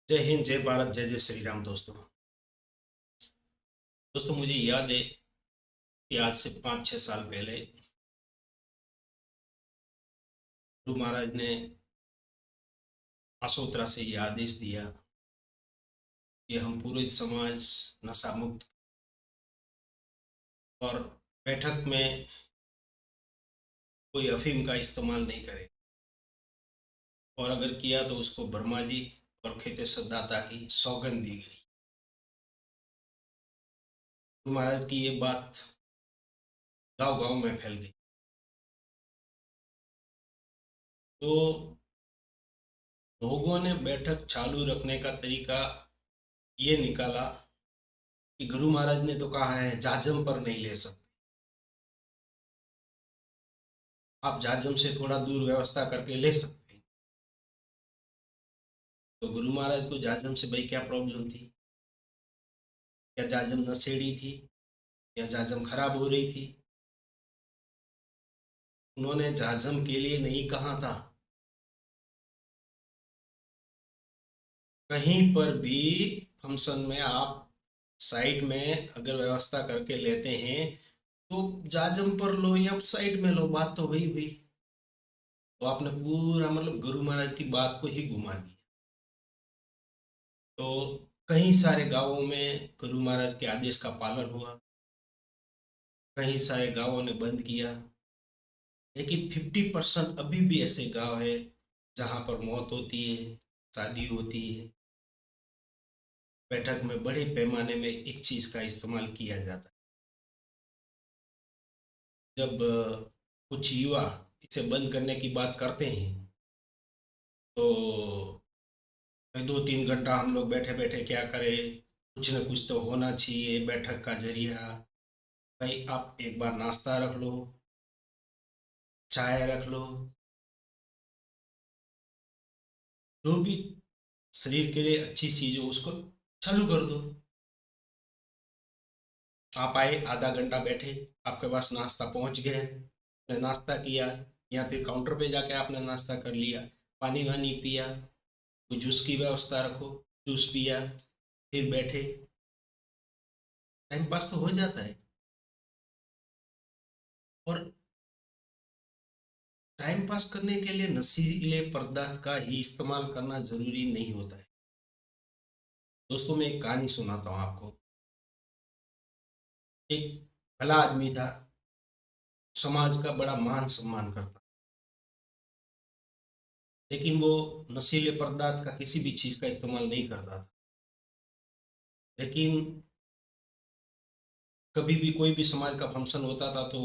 जय हिंद, जय भारत, जय जय श्री राम। दोस्तों मुझे याद है कि आज से 5-6 साल पहले गुरु महाराज ने आसोतरा से ये आदेश दिया कि हम पूरे समाज नशा मुक्त और बैठक में कोई अफीम का इस्तेमाल नहीं करे, और अगर किया तो उसको ब्रह्मा जी और खेते सद्दाता की सौगंध दी गई। गुरु महाराज की ये बात गांव गांव में फैल गई। तो लोगों ने बैठक चालू रखने का तरीका ये निकाला कि गुरु महाराज ने तो कहा है जाजम पर नहीं ले सकते, आप जाजम से थोड़ा दूर व्यवस्था करके ले सकते हैं। तो गुरु महाराज को जाजम से भाई क्या प्रॉब्लम थी? क्या जाजम नशेड़ी थी या जाजम खराब हो रही थी? उन्होंने जाजम के लिए नहीं कहा था। कहीं पर भी फंक्शन में आप साइड में अगर व्यवस्था करके लेते हैं तो जाजम पर लो या साइड में लो, बात तो वही हुई। तो आपने पूरा मतलब गुरु महाराज की बात को ही घुमा दिया। तो कई सारे गांवों में गुरु महाराज के आदेश का पालन हुआ, कई सारे गांवों ने बंद किया। लेकिन 50% अभी भी ऐसे गांव है जहां पर मौत होती है, शादी होती है, बैठक में बड़े पैमाने में एक चीज का इस्तेमाल किया जाता है। जब कुछ युवा इसे बंद करने की बात करते हैं तो भाई 2-3 घंटा हम लोग बैठे बैठे क्या करें, कुछ न कुछ तो होना चाहिए बैठक का जरिया। भाई आप एक बार नाश्ता रख लो, चाय रख लो, जो भी शरीर के लिए अच्छी चीज हो उसको चालू कर दो। आप आए, आधा घंटा बैठे, आपके पास नाश्ता पहुंच गया, आपने नाश्ता किया या फिर काउंटर पे जाके आपने नाश्ता कर लिया, पानी वानी पिया, कोई जूस की व्यवस्था रखो, जूस पिया, फिर बैठे, टाइम पास तो हो जाता है। और टाइम पास करने के लिए नशीले पदार्थ का ही इस्तेमाल करना जरूरी नहीं होता है। दोस्तों मैं एक कहानी सुनाता हूँ आपको। एक भला आदमी था, समाज का बड़ा मान सम्मान करता, लेकिन वो नशीले पदार्थ का किसी भी चीज का इस्तेमाल नहीं करता था। लेकिन कभी भी कोई भी समाज का फंक्शन होता था तो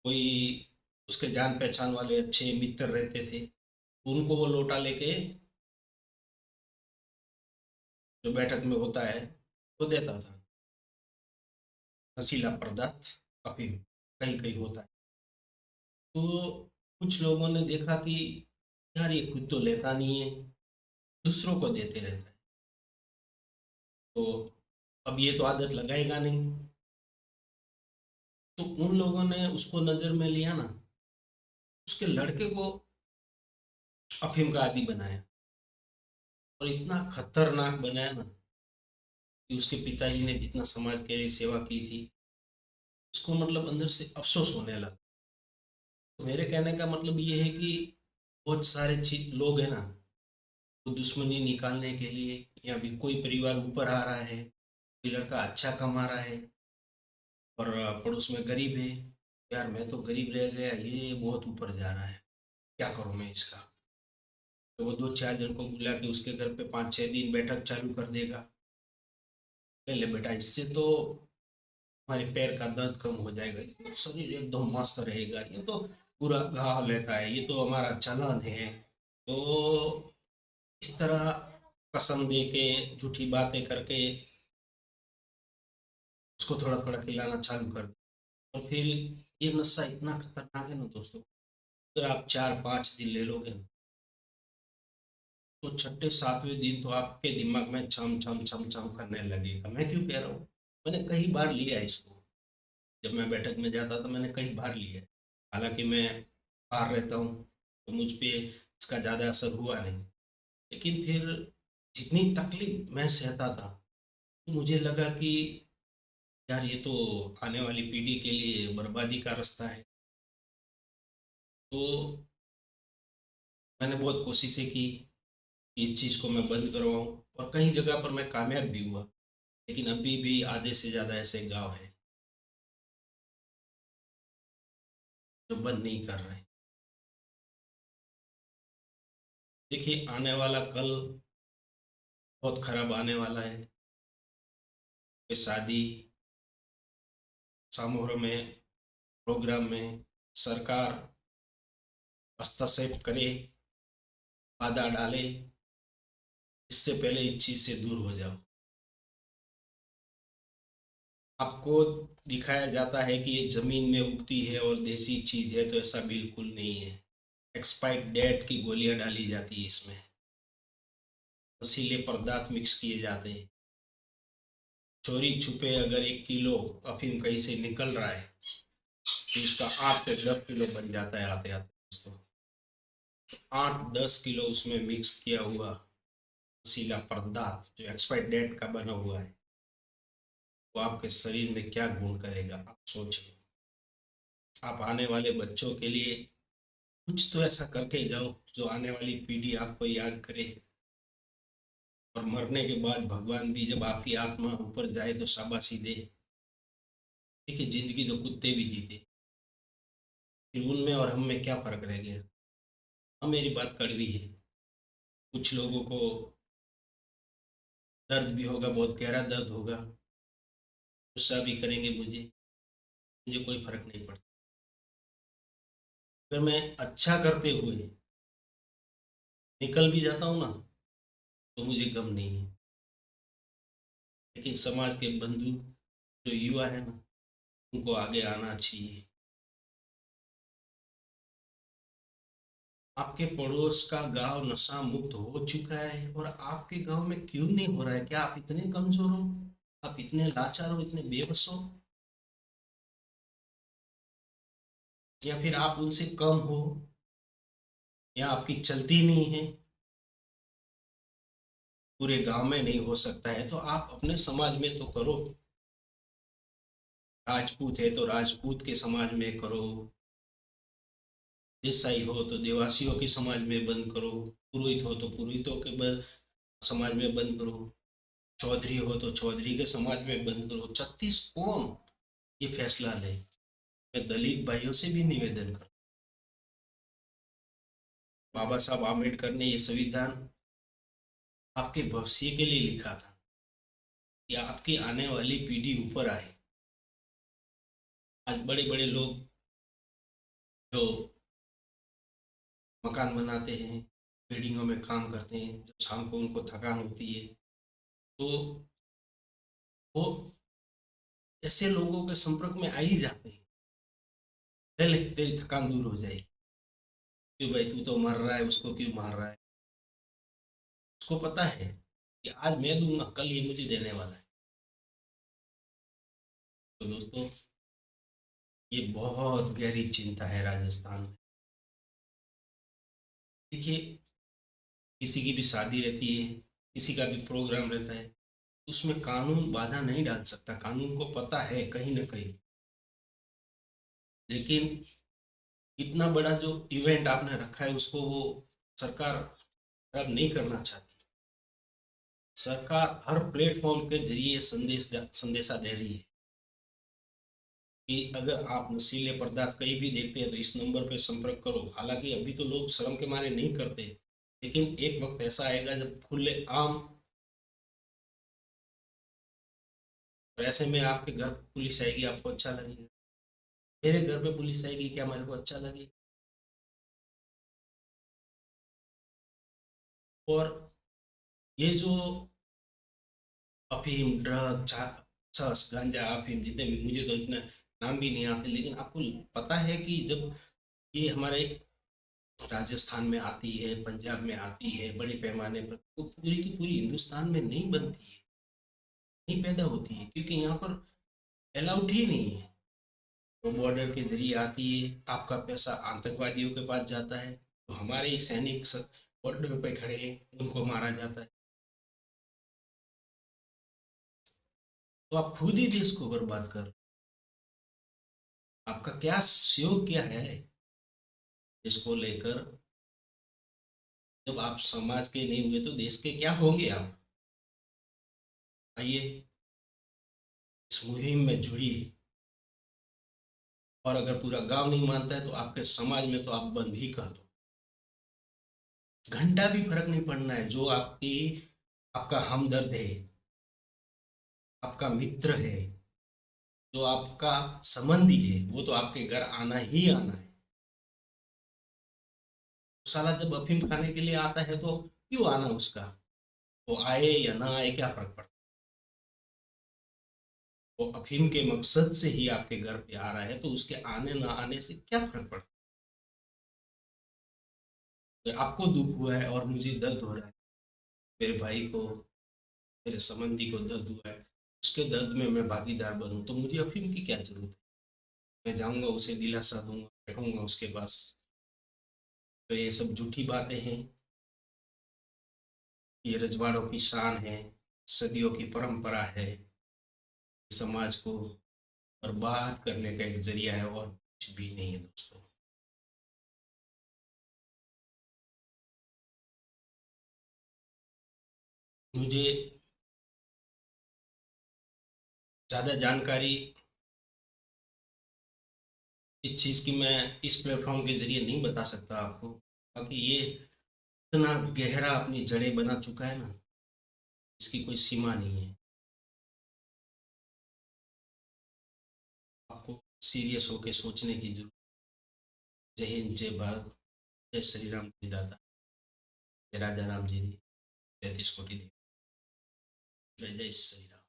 कोई उसके जान पहचान वाले अच्छे मित्र रहते थे, उनको वो लोटा लेके जो बैठक में होता है वो देता था। नशीला पदार्थ अफीम कहीं कहीं होता है। तो कुछ लोगों ने देखा कि यार ये खुद तो लेता नहीं है, दूसरों को देते रहता है, तो अब ये तो आदत लगाएगा नहीं। तो उन लोगों ने उसको नजर में लिया ना, उसके लड़के को अफीम का आदी बनाया, और इतना खतरनाक बनाया ना कि उसके पिताजी ने जितना समाज के लिए सेवा की थी उसको मतलब अंदर से अफसोस होने लगा। तो मेरे कहने का मतलब ये है कि बहुत सारे चीज लोग हैं ना, वो दुश्मनी निकालने के लिए, या भी कोई परिवार ऊपर आ रहा है, कोई लड़का अच्छा कमा रहा है और पड़ोस में गरीब है, यार मैं तो गरीब रह गया, ये बहुत ऊपर जा रहा है, क्या करूं मैं इसका। तो वो 2-4 जन को बुला के उसके घर पे 5-6 दिन बैठक चालू कर देगा। ले ले बेटा, इससे तो हमारे पैर का दर्द कम हो जाएगा, ये तो शरीर एकदम मस्त रहेगा, ये तो पूरा घाव लेता है, ये तो हमारा चलन है। तो इस तरह कसम दे के, झूठी बातें करके उसको थोड़ा थोड़ा खिलाना चालू कर दे। और फिर ये नशा इतना खतरनाक है ना दोस्तों, अगर आप 4-5 दिन ले लोगे ना, तो छठे सातवें दिन तो आपके दिमाग में छम छम छम छम करने लगेगा। मैं क्यों कह रहा हूँ, मैंने कई बार लिया है इसको। जब मैं बैठक में जाता था मैंने कई बार लिया है। हालांकि मैं बाहर रहता हूँ तो मुझ पे इसका ज़्यादा असर हुआ नहीं, लेकिन फिर जितनी तकलीफ मैं सहता था, तो मुझे लगा कि यार ये तो आने वाली पीढ़ी के लिए बर्बादी का रास्ता है। तो मैंने बहुत कोशिशें की कि इस चीज़ को मैं बंद करवाऊँ, और कई जगह पर मैं कामयाब भी हुआ। लेकिन अभी भी आधे से ज़्यादा ऐसे गाँव हैं जो बंद नहीं कर रहे। देखिए, आने वाला कल बहुत खराब आने वाला है। कि शादी समारोह में, प्रोग्राम में सरकार हस्तक्षेप करे, बाधा डाले, इससे पहले इस चीज़ से दूर हो जाओ। आपको दिखाया जाता है कि ये जमीन में उगती है और देसी चीज है, तो ऐसा बिल्कुल नहीं है। एक्सपायर्ड डेट की गोलियां डाली जाती है इसमें, नशीले पदार्थ मिक्स किए जाते हैं। चोरी छुपे अगर 1 किलो अफीम कहीं से निकल रहा है, तो इसका 8 से 10 किलो बन जाता है आते आते दोस्तों। 8-10 किलो उसमें मिक्स किया हुआ नशीला पदार्थ जो एक्सपायर्ड डेट का बना हुआ है, वो आपके शरीर में क्या गुण करेगा आप सोचिए। आप आने वाले बच्चों के लिए कुछ तो ऐसा करके जाओ जो आने वाली पीढ़ी आपको याद करे, और मरने के बाद भगवान भी जब आपकी आत्मा ऊपर जाए तो शाबाशी दे। देखिए, जिंदगी तो कुत्ते भी जीते, फिर उनमें और हम में क्या फर्क रह गया। अब मेरी बात कड़वी है, कुछ लोगों को दर्द भी होगा, बहुत गहरा दर्द होगा, गुस्सा भी करेंगे मुझे, मुझे कोई फर्क नहीं पड़ता। अगर मैं अच्छा करते हुए निकल भी जाता हूँ ना, तो मुझे गम नहीं है। लेकिन समाज के बंधु जो युवा है ना, उनको आगे आना चाहिए। आपके पड़ोस का गांव नशा मुक्त हो चुका है और आपके गांव में क्यों नहीं हो रहा है? क्या आप इतने कमजोर हो? आप इतने लाचार हो, इतने बेबस हो? या फिर आप उनसे कम हो? या आपकी चलती नहीं है? पूरे गांव में नहीं हो सकता है तो आप अपने समाज में तो करो। राजपूत है तो राजपूत के समाज में करो, देसाई हो तो देवासियों के समाज में बंद करो, पुरोहित हो तो पुरोहितों के समाज में बंद करो, चौधरी हो तो चौधरी के समाज में बंद करो। 36 कौन ये फैसला ले? मैं दलित भाइयों से भी निवेदन करता हूँ, बाबा साहब आम्बेडकर ने ये संविधान आपके भविष्य के लिए लिखा था, कि आपकी आने वाली पीढ़ी ऊपर आए। आज बड़े बड़े लोग जो मकान बनाते हैं, बिल्डिंगों में काम करते हैं, जब शाम को उनको थकान होती है, तो वो ऐसे लोगों के संपर्क में आ ही जाते हैं। पहले तेरी थकान दूर हो जाएगी, कि भाई तू तो मर रहा है, उसको क्यों मार रहा है? उसको पता है कि आज मैं दूंगा, कल ये मुझे देने वाला है। तो दोस्तों, ये बहुत गहरी चिंता है राजस्थान में। देखिए, किसी की भी शादी रहती है, किसी का भी प्रोग्राम रहता है, उसमें कानून बाधा नहीं डाल सकता। कानून को पता है कहीं ना कहीं, लेकिन इतना बड़ा जो इवेंट आपने रखा है उसको वो सरकार खराब नहीं करना चाहती। सरकार हर प्लेटफॉर्म के जरिए संदेशा दे रही है कि अगर आप नशीले पदार्थ कहीं भी देखते हैं तो इस नंबर पर संपर्क करो। हालांकि अभी तो लोग शर्म के मारे नहीं करते, लेकिन एक वक्त ऐसा आएगा जब खुले आम, और ऐसे में आपके घर पे पुलिस आएगी, आपको अच्छा लगेगा? मेरे घर पे पुलिस आएगी, क्या मेरे को अच्छा लगेगा? और ये जो अफीम, ड्रग, चरस, गांजा, अफीम, जितने भी, मुझे तो इतना नाम भी नहीं आते, लेकिन आपको पता है कि जब ये हमारे राजस्थान में आती है, पंजाब में आती है बड़े पैमाने पर, तो पूरी की पूरी हिंदुस्तान में नहीं बनती है, नहीं पैदा होती है, क्योंकि यहाँ पर अलाउड ही नहीं है। वो बॉर्डर के जरिए आती है, आपका पैसा आतंकवादियों के पास जाता है, तो हमारे ही सैनिक बॉर्डर पे खड़े हैं, उनको मारा जाता है। तो आप खुद ही देश को बर्बाद कर रहे हो। आपका क्या सहयोग क्या है देश को लेकर? जब आप समाज के नहीं हुए तो देश के क्या होंगे आप? आइए, इस मुहिम में जुड़िए। और अगर पूरा गांव नहीं मानता है तो आपके समाज में तो आप बंद ही कर दो। घंटा भी फर्क नहीं पड़ना है। जो आपकी आपका हमदर्द है, आपका मित्र है, जो आपका संबंधी है, वो तो आपके घर आना ही आना है। साला जब अफीम खाने के लिए आता है तो क्यों आना उसका? वो आए या ना आए क्या फर्क पड़ता है? वो अफीम के मकसद से ही आपके घर पे आ रहा है तो उसके आने ना आने से क्या फर्क पड़ता है? अगर आपको दुख हुआ है और मुझे दर्द हो रहा है, मेरे भाई को, मेरे संबंधी को दर्द हुआ है, उसके दर्द में मैं भागीदार बनूं तो मुझे अफीम की क्या जरूरत है? मैं जाऊंगा, उसे दिलासा दूंगा, बैठूंगा उसके पास। तो ये सब झूठी बातें हैं। ये रजवाड़ों की शान है, सदियों की परंपरा है। समाज को बर्बाद करने का एक जरिया है और कुछ भी नहीं है दोस्तों। मुझे ज़्यादा जानकारी इस चीज़ की मैं इस प्लेटफॉर्म के जरिए नहीं बता सकता आपको। बाकी ये इतना गहरा अपनी जड़ें बना चुका है ना, इसकी कोई सीमा नहीं है। आपको सीरियस होकर सोचने की जरूरत। जय हिंद, जय भारत, जय श्री राम, जय दादा, जय राजा राम जी, 33 कोटि देव, जय जय श्री राम।